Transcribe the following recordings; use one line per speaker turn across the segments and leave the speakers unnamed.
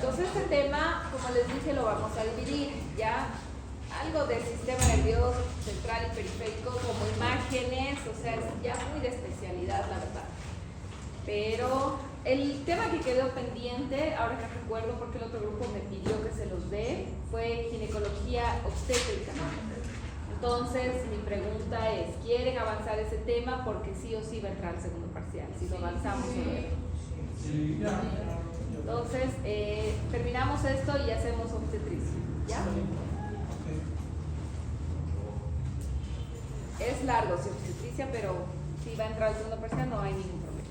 entonces este tema, como les dije, lo vamos a dividir, ¿ya? Algo del sistema nervioso central y periférico como imágenes, o sea, es ya muy de especialidad, la verdad. Pero el tema que quedó pendiente, ahora que recuerdo porque el otro grupo me pidió que se los dé, fue ginecología obstétrica. Entonces, mi pregunta es, ¿quieren avanzar ese tema? Porque sí o sí va a entrar al segundo parcial, si lo avanzamos o no. Entonces, terminamos esto y hacemos obstetricia, ¿ya? Es largo, sí, obstetricia, pero si va a entrar al segundo parcial no hay ningún problema.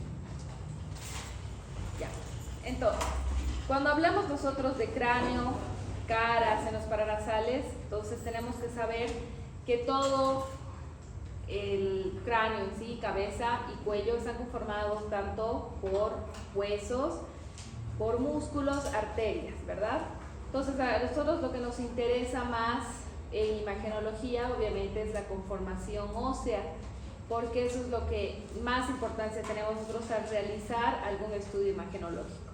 Ya. Entonces, cuando hablamos nosotros de cráneo, cara, senos paranasales, entonces tenemos que saber que todo el cráneo en sí, cabeza y cuello están conformados tanto por huesos, por músculos, arterias, ¿verdad? Entonces a nosotros lo que nos interesa más en imagenología obviamente es la conformación ósea, porque eso es lo que más importancia tenemos nosotros al realizar algún estudio imagenológico.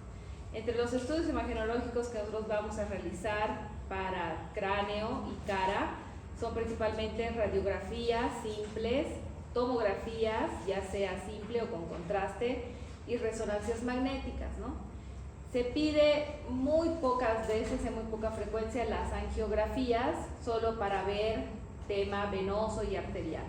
Entre los estudios imagenológicos que nosotros vamos a realizar para cráneo y cara son principalmente radiografías simples, tomografías, ya sea simple o con contraste, y resonancias magnéticas, ¿no? Se pide muy pocas veces, en muy poca frecuencia, las angiografías, solo para ver tema venoso y arterial.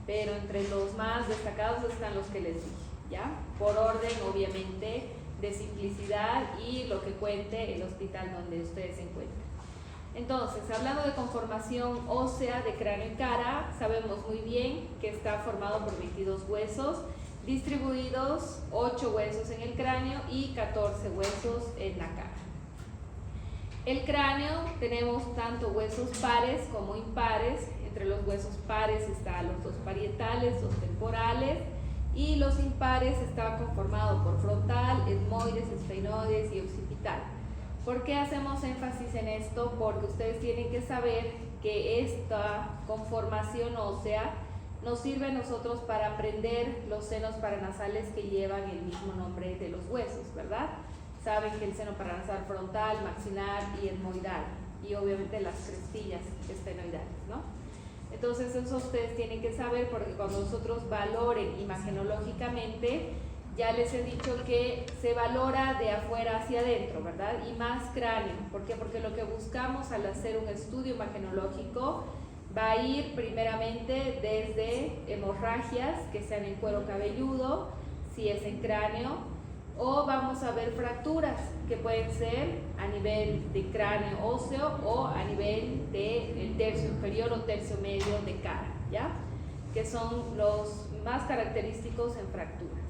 Pero entre los más destacados están los que les dije, ¿ya? Por orden, obviamente, de simplicidad y lo que cuente el hospital donde ustedes se encuentren. Entonces, hablando de conformación ósea de cráneo y cara, sabemos muy bien que está formado por 22 huesos, distribuidos 8 huesos en el cráneo y 14 huesos en la cara. El cráneo tenemos tanto huesos pares como impares. Entre los huesos pares están los dos parietales, los temporales, y los impares está conformado por frontal, etmoides, esfenoides y occipital. ¿Por qué hacemos énfasis en esto? Porque ustedes tienen que saber que esta conformación ósea nos sirve a nosotros para aprender los senos paranasales que llevan el mismo nombre de los huesos, ¿verdad? Saben que el seno paranasal frontal, maxilar y etmoidal, y obviamente las crestillas esfenoidales, ¿no? Entonces eso ustedes tienen que saber, porque cuando nosotros valoren imagenológicamente, ya les he dicho que se valora de afuera hacia adentro, ¿verdad? Y más cráneo. ¿Por qué? Porque lo que buscamos al hacer un estudio imagenológico va a ir primeramente desde hemorragias que sean en cuero cabelludo, si es en cráneo, o vamos a ver fracturas que pueden ser a nivel de cráneo óseo o a nivel del tercio inferior o tercio medio de cara, ¿ya? Que son los más característicos en fracturas.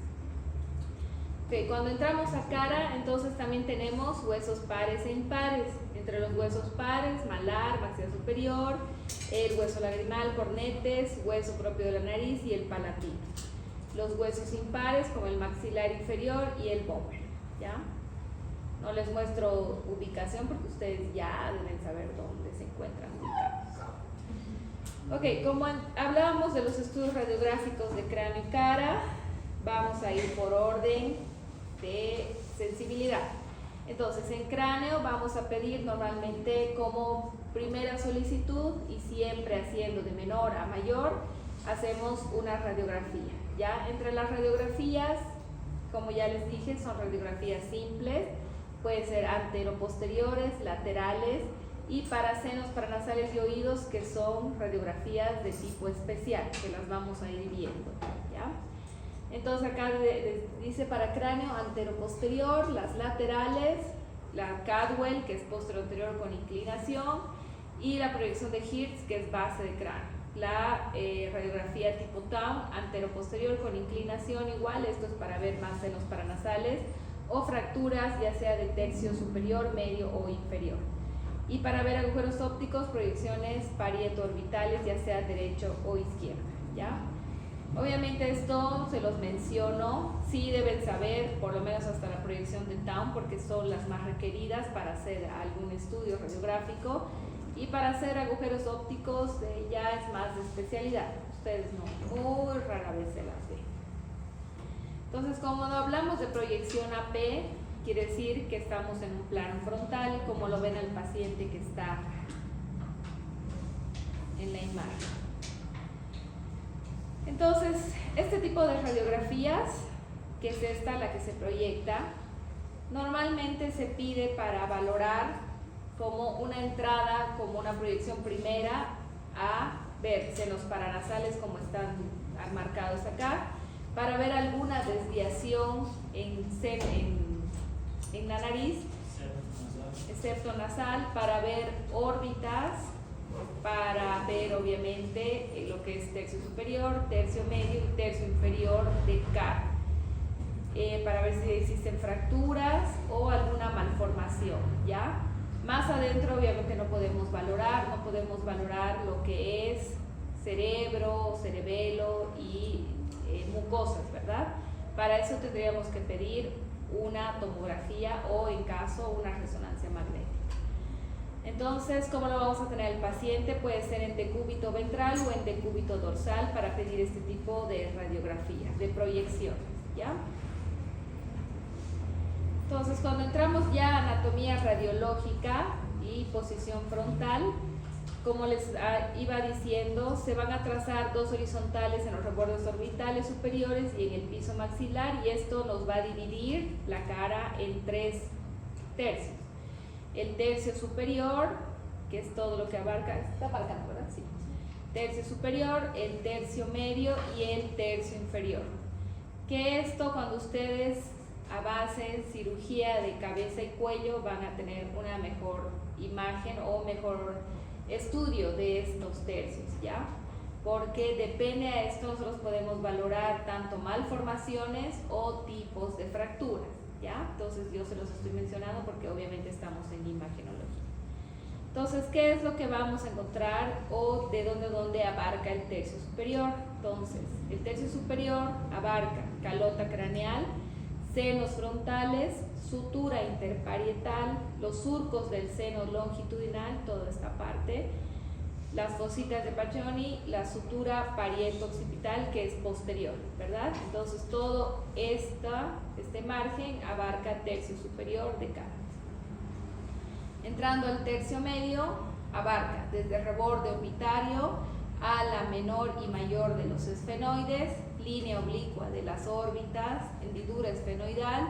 Okay, cuando entramos a cara, entonces también tenemos huesos pares e impares. Entre los huesos pares, malar, maxilar superior, el hueso lagrimal, cornetes, hueso propio de la nariz y el palatino. Los huesos impares como el maxilar inferior y el vomer, ¿ya? No les muestro ubicación porque ustedes ya deben saber dónde se encuentran ubicados. Ok, como hablábamos de los estudios radiográficos de cráneo y cara, vamos a ir por orden de sensibilidad. Entonces, en cráneo vamos a pedir normalmente como primera solicitud, y siempre haciendo de menor a mayor, hacemos una radiografía. Ya entre las radiografías, como ya les dije, son radiografías simples, pueden ser anteroposteriores, laterales, y para senos paranasales y oídos, que son radiografías de tipo especial, que las vamos a ir viendo, ¿ya? Entonces acá dice para cráneo anteroposterior, las laterales, la Cadwell, que es posterior con inclinación, y la proyección de Hertz, que es base de cráneo. La radiografía tipo Town, anteroposterior con inclinación igual, esto es para ver más senos paranasales, o fracturas ya sea de tercio superior, medio o inferior. Y para ver agujeros ópticos, proyecciones parieto-orbitales, ya sea derecho o izquierda, ¿ya? Obviamente esto se los menciono, sí deben saber por lo menos hasta la proyección de Town, porque son las más requeridas para hacer algún estudio radiográfico, y para hacer agujeros ópticos ya es más de especialidad, ustedes no, muy rara vez se las ven. Entonces, como no hablamos de proyección AP, quiere decir que estamos en un plano frontal, como lo ven al paciente que está en la imagen. Entonces, este tipo de radiografías, que es esta la que se proyecta, normalmente se pide para valorar como una entrada, como una proyección primera a ver senos paranasales como están marcados acá, para ver alguna desviación en la nariz, excepto nasal, para ver órbitas, para ver obviamente lo que es tercio superior, tercio medio y tercio inferior de cara, para ver si existen fracturas o alguna malformación, ¿ya? Más adentro obviamente no podemos valorar lo que es cerebro, cerebelo y mucosas, ¿verdad? Para eso tendríamos que pedir una tomografía o en caso una resonancia magnética. Entonces, ¿cómo lo vamos a tener el paciente? Puede ser en decúbito ventral o en decúbito dorsal para pedir este tipo de radiografía, de proyecciones, ¿ya? Entonces, cuando entramos ya a anatomía radiológica y posición frontal, como les iba diciendo, se van a trazar dos horizontales en los rebordes orbitales superiores y en el piso maxilar, y esto nos va a dividir la cara en 3 tercios. El tercio superior, que es todo lo que abarca, está marcando, ¿verdad? Sí. Tercio superior, el tercio medio y el tercio inferior. Que esto, cuando ustedes a base de cirugía de cabeza y cuello, van a tener una mejor imagen o mejor estudio de estos tercios, ¿ya? Porque depende a esto nosotros podemos valorar tanto malformaciones o tipos de fracturas, ¿ya? Entonces yo se los estoy mencionando porque obviamente estamos en imagenología. Entonces, ¿qué es lo que vamos a encontrar o de dónde abarca el tercio superior? Entonces, el tercio superior abarca calota craneal, senos frontales, sutura interparietal, los surcos del seno longitudinal, toda esta parte, las fositas de Paccioni, la sutura parieto-occipital que es posterior, ¿verdad? Entonces todo este margen abarca tercio superior de cara. Entrando al tercio medio, abarca desde el reborde orbitario a la menor y mayor de los esfenoides, línea oblicua de las órbitas, hendidura esfenoidal,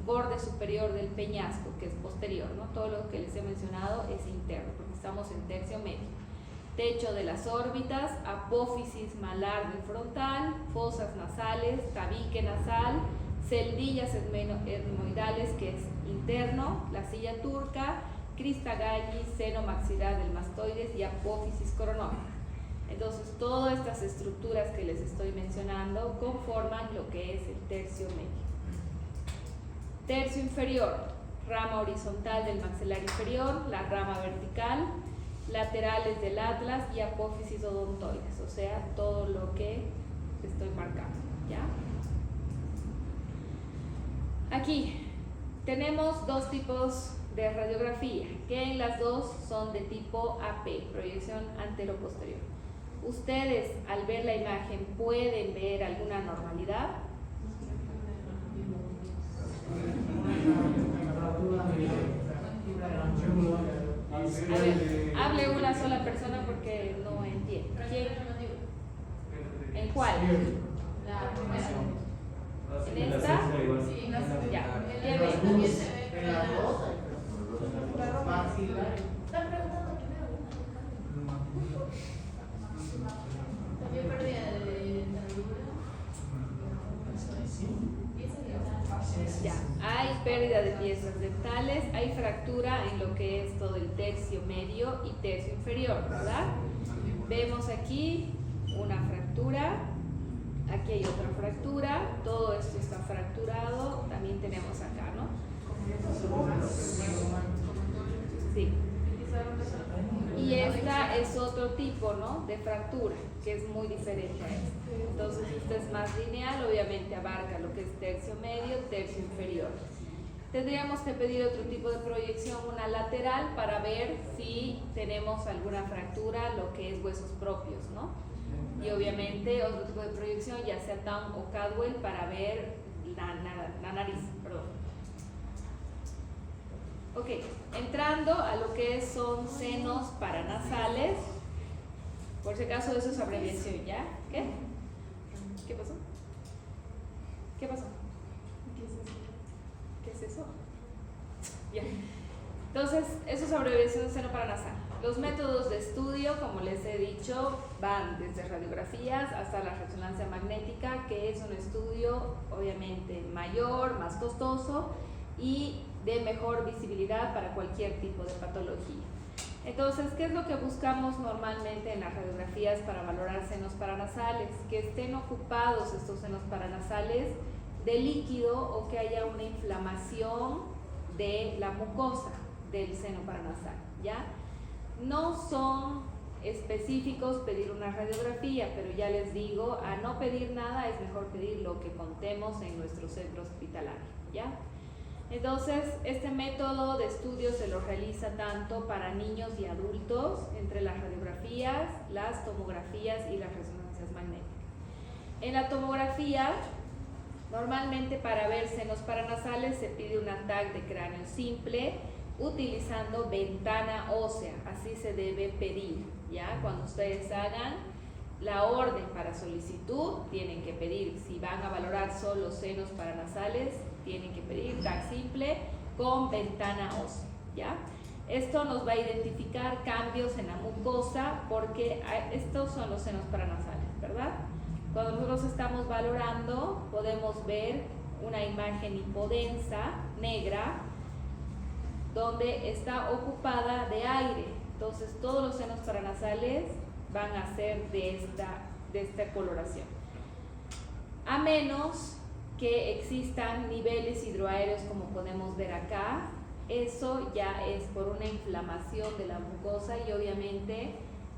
borde superior del peñasco, que es posterior, ¿no? Todo lo que les he mencionado es interno, porque estamos en tercio medio. Techo de las órbitas, apófisis malar del frontal, fosas nasales, tabique nasal, celdillas etmoidales, que es interno, la silla turca, crista galli, seno maxilar del mastoides y apófisis coronómica. Entonces, todas estas estructuras que les estoy mencionando conforman lo que es el tercio medio. Tercio inferior, rama horizontal del maxilar inferior, la rama vertical, laterales del atlas y apófisis odontoides, o sea, todo lo que estoy marcando, ¿ya? Aquí tenemos dos tipos de radiografía, que en las dos son de tipo AP, proyección antero-posterior. Ustedes, al ver la imagen, ¿pueden ver alguna normalidad? A ver, hable una sola persona porque no entiendo. ¿Quién? ¿En cuál? ¿En esta? Ya. ¿Qué ven? Ya, hay pérdida de piezas dentales, hay fractura en lo que es todo el tercio medio y tercio inferior, ¿verdad? Vemos aquí una fractura, aquí hay otra fractura, todo esto está fracturado, también tenemos acá, ¿no? Sí. Y esta es otro tipo, ¿no?, de fractura, que es muy diferente a esta. Entonces, esta es más lineal, obviamente abarca lo que es tercio medio, tercio inferior. Tendríamos que pedir otro tipo de proyección, una lateral, para ver si tenemos alguna fractura, lo que es huesos propios, ¿no? Y obviamente otro tipo de proyección, ya sea Town o Cadwell, para ver la nariz, perdón. Ok, entrando a lo que son senos paranasales, por si acaso eso es abreviación, ¿ya? ¿Qué? ¿Qué pasó? ¿Qué pasó? ¿Qué es eso? Ya. Entonces, eso es abreviación de seno paranasal. Los métodos de estudio, como les he dicho, van desde radiografías hasta la resonancia magnética, que es un estudio obviamente mayor, más costoso y de mejor visibilidad para cualquier tipo de patología. Entonces, ¿qué es lo que buscamos normalmente en las radiografías para valorar senos paranasales? Que estén ocupados estos senos paranasales de líquido o que haya una inflamación de la mucosa del seno paranasal, ¿ya? No son específicos pedir una radiografía, pero ya les digo, a no pedir nada es mejor pedir lo que contemos en nuestro centro hospitalario, ¿ya? Entonces, este método de estudio se lo realiza tanto para niños y adultos, entre las radiografías, las tomografías y las resonancias magnéticas. En la tomografía, normalmente para ver senos paranasales se pide un TAC de cráneo simple utilizando ventana ósea, así se debe pedir, ¿ya? Cuando ustedes hagan la orden para solicitud, tienen que pedir, si van a valorar solo senos paranasales, tienen que pedir TAC simple con ventana ósea, ¿ya? Esto nos va a identificar cambios en la mucosa porque estos son los senos paranasales, ¿verdad? Cuando nosotros estamos valorando, podemos ver una imagen hipodensa, negra, donde está ocupada de aire. Entonces, todos los senos paranasales van a ser de esta coloración. A menos que existan niveles hidroaéreos, como podemos ver acá, eso ya es por una inflamación de la mucosa y obviamente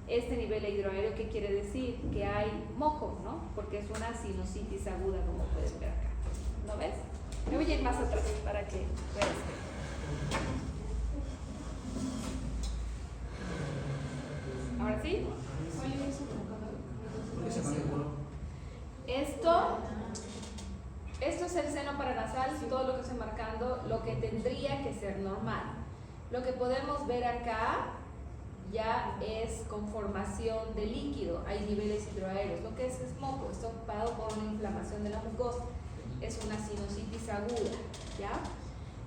este nivel hidroaéreo, ¿qué quiere decir? Que hay moco, ¿no? Porque es una sinusitis aguda, como pueden ver acá. ¿No ves? Me voy a ir más atrás para que veas. ¿Ahora sí? Esto es el seno paranasal, todo lo que estoy marcando, lo que tendría que ser normal. Lo que podemos ver acá ya es conformación de líquido, hay niveles hidroaéreos. Lo que es moco, está ocupado por una inflamación de la mucosa, es una sinusitis aguda, ¿ya?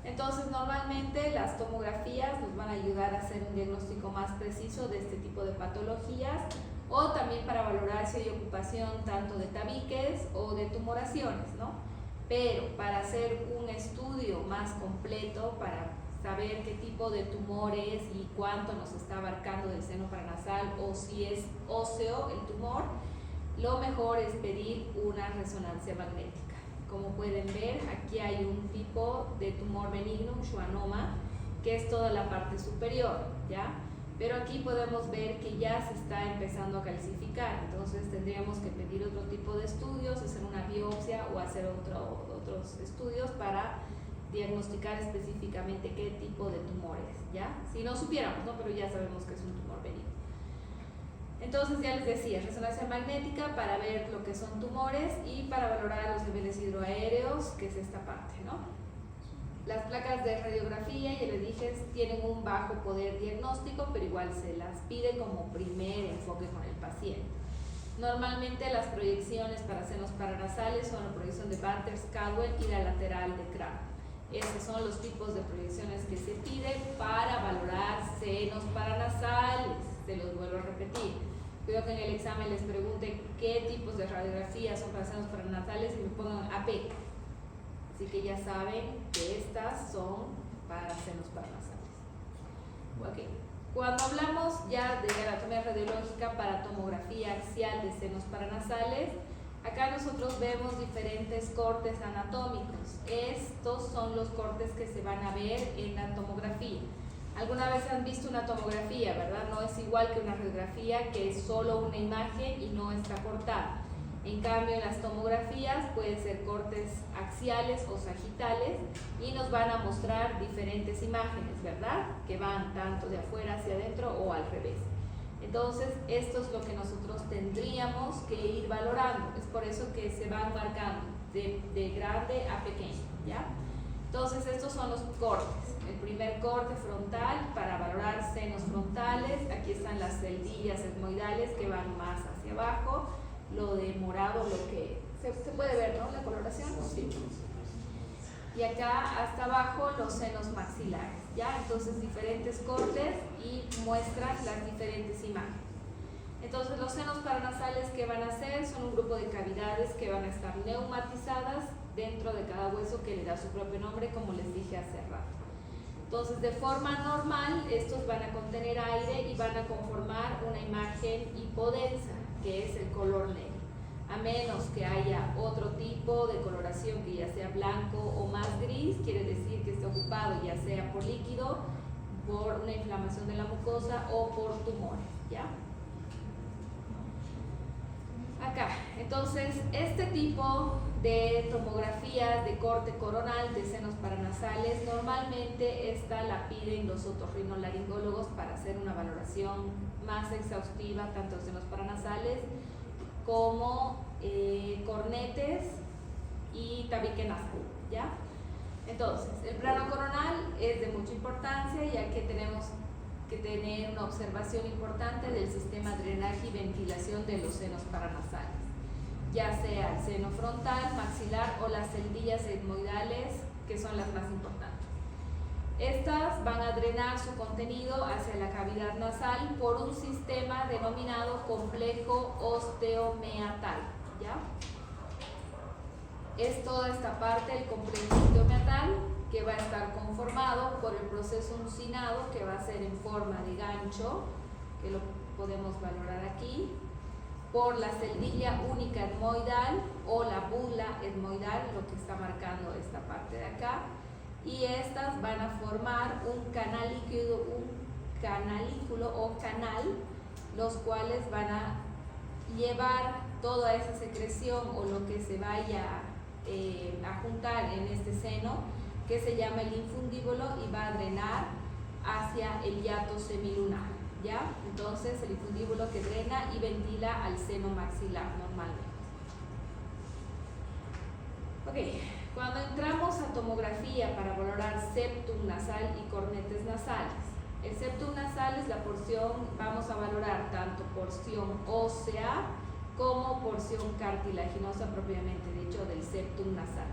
Entonces, normalmente las tomografías nos van a ayudar a hacer un diagnóstico más preciso de este tipo de patologías o también para valorar si hay ocupación tanto de tabiques o de tumoraciones, ¿no? Pero para hacer un estudio más completo, para saber qué tipo de tumores y cuánto nos está abarcando del seno paranasal o si es óseo el tumor, lo mejor es pedir una resonancia magnética. Como pueden ver, aquí hay un tipo de tumor benigno, un schwannoma, que es toda la parte superior, ¿ya? Pero aquí podemos ver que ya se está empezando a calcificar, entonces tendríamos que pedir otro tipo de estudios, hacer una biopsia o hacer otros estudios para diagnosticar específicamente qué tipo de tumor es, ¿ya? Si no supiéramos, ¿no? Pero ya sabemos que es un tumor benigno. Entonces ya les decía, resonancia magnética para ver lo que son tumores y para valorar los niveles hidroaéreos, que es esta parte, ¿no? Las placas de radiografía, ya les dije, tienen un bajo poder diagnóstico, pero igual se las pide como primer enfoque con el paciente. Normalmente las proyecciones para senos paranasales son la proyección de Batters-Caldwell y la lateral de cráneo. Estos son los tipos de proyecciones que se piden para valorar senos paranasales. Se los vuelvo a repetir. Cuidado que en el examen les pregunten qué tipos de radiografías son para senos paranasales y me pongan AP. Así que ya saben que estas son para senos paranasales. Okay. Cuando hablamos ya de anatomía radiológica para tomografía axial de senos paranasales, acá nosotros vemos diferentes cortes anatómicos. Estos son los cortes que se van a ver en la tomografía. Alguna vez han visto una tomografía, ¿verdad? No es igual que una radiografía, que es solo una imagen y no está cortada. En cambio, en las tomografías pueden ser cortes axiales o sagitales y nos van a mostrar diferentes imágenes, ¿verdad? Que van tanto de afuera hacia adentro o al revés. Entonces, esto es lo que nosotros tendríamos que ir valorando. Es por eso que se van marcando de grande a pequeño, ¿ya? Entonces estos son los cortes. El primer corte frontal para valorar senos frontales. Aquí están las celdillas etmoidales que van más hacia abajo. Lo de morado, lo que se puede ver, ¿no? La coloración. Sí. Y acá hasta abajo los senos maxilares, ¿ya? Entonces diferentes cortes y muestran las diferentes imágenes. Entonces los senos paranasales que van a hacer son un grupo de cavidades que van a estar neumatizadas dentro de cada hueso que le da su propio nombre, como les dije hace rato. Entonces de forma normal estos van a contener aire y van a conformar una imagen hipodensa, que es el color negro. A menos que haya otro tipo de coloración que ya sea blanco o más gris, quiere decir que está ocupado ya sea por líquido, por una inflamación de la mucosa o por tumores, ¿ya? Acá, entonces este tipo de tomografías de corte coronal de senos paranasales, normalmente esta la piden los otorrinolaringólogos para hacer una valoración más exhaustiva tanto de senos paranasales como cornetes y tabique nasal, ¿ya? Entonces, el plano coronal es de mucha importancia, ya que tenemos que tener una observación importante del sistema de drenaje y ventilación de los senos paranasales, ya sea el seno frontal, maxilar o las celdillas etmoidales, que son las más importantes. Estas van a drenar su contenido hacia la cavidad nasal por un sistema denominado complejo osteomeatal, ¿ya? Es toda esta parte, el complejo osteomeatal, que va a estar conformado por el proceso uncinado, que va a ser en forma de gancho, que lo podemos valorar aquí, por la celdilla única etmoidal o la bula etmoidal, lo que está marcando esta parte de acá, y estas van a formar un canalículo o canal, los cuales van a llevar toda esa secreción o lo que se vaya a juntar en este seno, que se llama el infundíbulo, y va a drenar hacia el hiato semilunar, ¿ya? Entonces el infundíbulo que drena y ventila al seno maxilar normalmente. Ok, cuando entramos a tomografía para valorar septum nasal y cornetes nasales, el septum nasal es la porción, vamos a valorar tanto porción ósea como porción cartilaginosa propiamente dicho del septum nasal.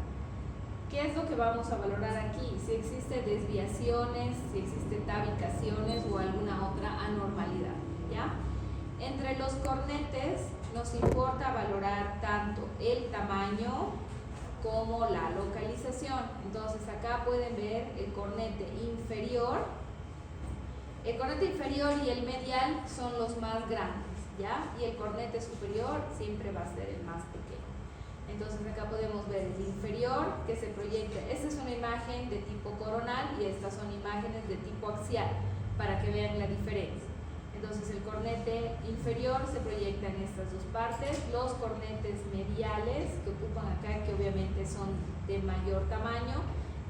¿Qué es lo que vamos a valorar aquí? Si existen desviaciones, si existen tabicaciones o alguna otra anormalidad, ¿ya? Entre los cornetes nos importa valorar tanto el tamaño como la localización. Entonces acá pueden ver el cornete inferior. El cornete inferior y el medial son los más grandes, ¿ya? Y el cornete superior siempre va a ser el más pequeño. Entonces acá podemos ver el inferior que se proyecta. Esta es una imagen de tipo coronal y estas son imágenes de tipo axial para que vean la diferencia. Entonces el cornete inferior se proyecta en estas dos partes, los cornetes mediales que ocupan acá, que obviamente son de mayor tamaño,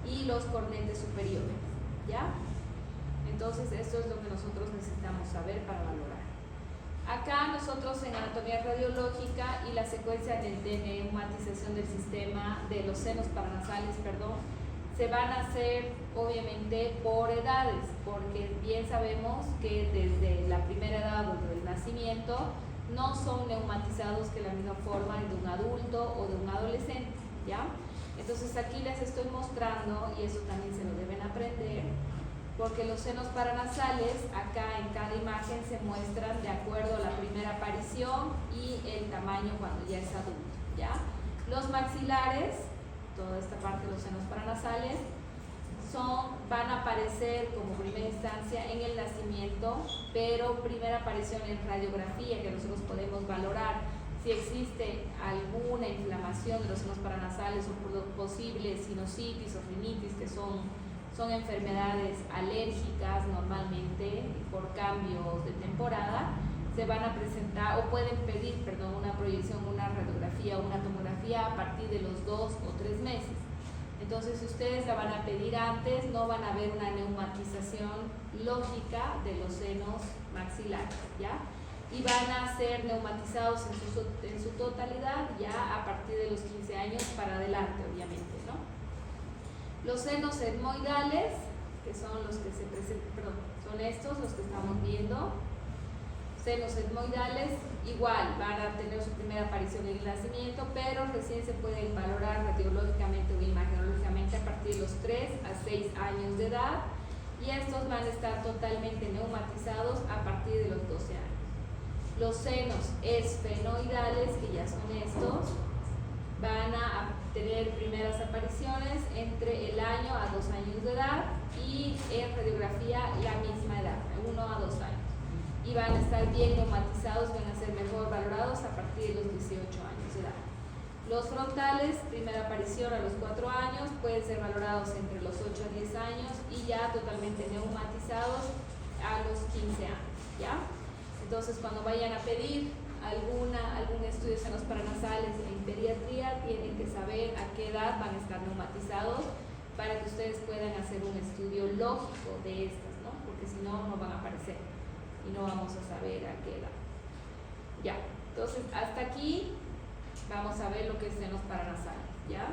y los cornetes superiores, ¿ya? Entonces esto es lo que nosotros necesitamos saber para valorar. Acá nosotros en anatomía radiológica y la secuencia de neumatización del sistema de los senos paranasales, se van a hacer obviamente por edades, porque bien sabemos que desde la primera edad o del nacimiento no son neumatizados de la misma forma de un adulto o de un adolescente, ¿ya? Entonces aquí les estoy mostrando, y eso también se lo deben aprender, porque los senos paranasales acá en cada imagen se muestran de acuerdo a la primera aparición y el tamaño cuando ya es adulto, ¿ya? Los maxilares, toda esta parte de los senos paranasales, van a aparecer como primera instancia en el nacimiento, pero primera aparición en radiografía, que nosotros podemos valorar si existe alguna inflamación de los senos paranasales o posible sinusitis o rinitis, que son enfermedades alérgicas normalmente por cambios de temporada. Se van a presentar o pueden pedir, una proyección, una radiografía o una tomografía a partir de los 2 o 3 meses. Entonces, si ustedes la van a pedir antes, no van a ver una neumatización lógica de los senos maxilares, ¿ya? Y van a ser neumatizados en su totalidad ya a partir de los 15 años para adelante, obviamente, ¿no? Los senos etmoidales, que son los que se presentan, perdón, son estos los que estamos viendo. Senos etmoidales, igual van a tener su primera aparición en el nacimiento, pero recién se pueden valorar radiológicamente o imagenológicamente a partir de los 3 a 6 años de edad, y estos van a estar totalmente neumatizados a partir de los 12 años. Los senos esfenoidales, que ya son estos, van a tener primeras apariciones entre el año a 2 años de edad, y en radiografía la misma edad, 1 a 2 años. Y van a estar bien neumatizados, van a ser mejor valorados a partir de los 18 años de edad. Los frontales, primera aparición a los 4 años, pueden ser valorados entre los 8 a 10 años y ya totalmente neumatizados a los 15 años, ¿ya? Entonces, cuando vayan a pedir algún estudio de senos paranasales en pediatría, tienen que saber a qué edad van a estar neumatizados para que ustedes puedan hacer un estudio lógico de estas, ¿no? Porque si no, no van a aparecer y no vamos a saber a qué edad. Ya, entonces hasta aquí vamos a ver lo que es senos paranasales, ¿ya?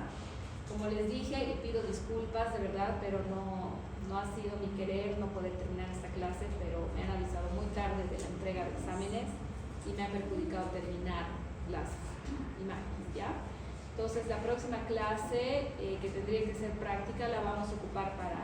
Como les dije, y pido disculpas de verdad, pero no ha sido mi querer no poder terminar esta clase, pero me han avisado muy tarde de la entrega de exámenes y me ha perjudicado terminar las imágenes, ¿ya? Entonces la próxima clase, que tendría que ser práctica, la vamos a ocupar para